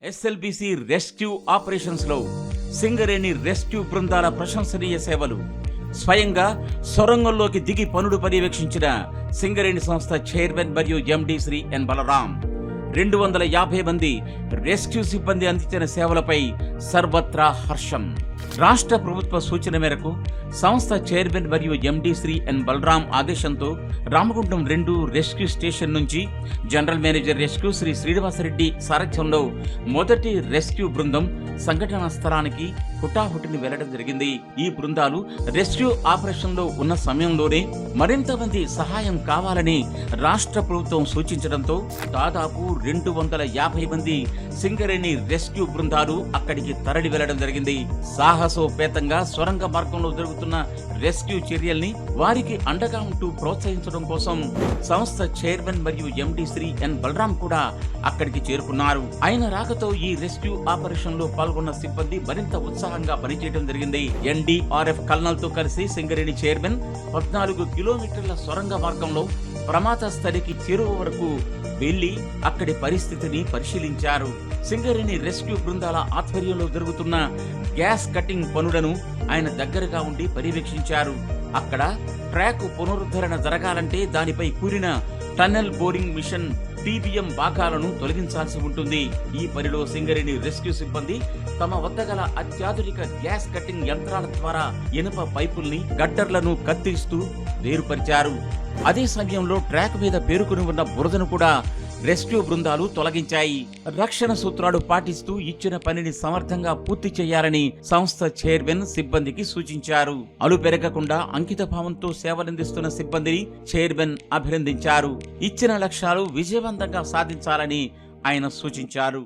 SLBC rescue operations లో Singareni rescue బృందాల ప్రశంసనీయ సేవలు. స్వయంగా సొరంగంలోకి దిగి పనులు పర్యవేక్షించిన సింగరేణి సంస్థ చైర్మన్ మరియు ఎండి శ్రీ ఎన్ బలరాం 250 మంది రెస్క్యూ సిబ్బంది అందించిన సేవలపై సర్వత్రా హర్షం. రాష్ట్ర ప్రభుత్వ సూచన మేరకు సంస్థ చైర్మన్ మరియు ఎండి శ్రీ ఎన్ బలరాం ఆదేశంతో రామగుండం 2 రెస్క్యూ స్టేషన్ నుంచి general manager rescue Shri Srinivasa Reddy సారథ్యంలో మొదటి రెస్క్యూ బృందం సంఘటనా స్థలానికి హుటాహుటిని వెళ్లడం జరిగింది. ఈ బృందాలు రెస్క్యూ ఆపరేషన్ లో ఉన్న సమయంలోనే మరింత మంది సహాయం కావాలని రాష్ట్ర ప్రభుత్వం సూచించడంతో దాదాపు 250 మంది సింగరేణి రెస్క్యూ బృందాలు అక్కడికి తరలి వెళ్లడం జరిగింది. సాహసోపేతంగా సొరంగ మార్గంలో జరుగుతున్న రెస్క్యూ చర్యల్ని వారికి అండగా ఉంటూ ప్రోత్సహించడం కోసం సంస్థ చైర్మన్ మరియు ఎండి శ్రీ ఎన్ బలరాం కూడా అక్కడికి చేరుకున్నారు. ఆయన రాకతో ఈ రెస్క్యూ ఆపరేషన్ లో పాల్గొన్న సిబ్బంది మరింత ఉత్సాహంగా పనిచేయడం జరిగింది. ఎన్డీఆర్ఎఫ్ కల్నల్ తో కలిసి సింగరేణి చైర్మన్ 14 కిలోమీటర్ల సొరంగ మార్గంలో ప్రమాద స్థలికి చేరువ వరకు వెళ్లి అక్కడి పరిస్థితిని పరిశీలించారు. సింగరేణి రెస్క్యూ బృందాల ఆధ్వర్యంలో జరుగుతున్న గ్యాస్ కటింగ్ పనులను ఆయన దగ్గరగా ఉండి పర్యవేక్షించారు. అక్కడ ట్రాక్ పునరుద్ధరణ జరగాలంటే దానిపై కూలిన టన్నెల్ బోరింగ్ మిషన్ టీబీఎం భాగాలను తొలగించాల్సి ఉంటుంది. ఈ పనిలో సింగరేణి రెస్క్యూ సిబ్బంది తమ వద్ద గల అత్యాధునిక గ్యాస్ కటింగ్ యంత్రాల ద్వారా ఇనుప పైపుల్ని గడ్డర్లను కత్తిరిస్తూ వేరుపరిచారు. అదే సమయంలో ట్రాక్ మీద పేరుకుని ఉన్న బురదను కూడా రెస్క్యూ బృందాలు తొలగించాయి. రక్షణ సూత్రాలు పాటిస్తూ ఇచ్చిన పనిని సమర్థంగా పూర్తి చేయాలని సంస్థ చైర్మన్ సిబ్బందికి సూచించారు. అలుపెరగకుండా అంకిత భావంతో సేవలందిస్తున్న సిబ్బందిని చైర్మన్ అభినందించారు. ఇచ్చిన లక్ష్యాలు విజయవంతంగా సాధించాలని ఆయన సూచించారు.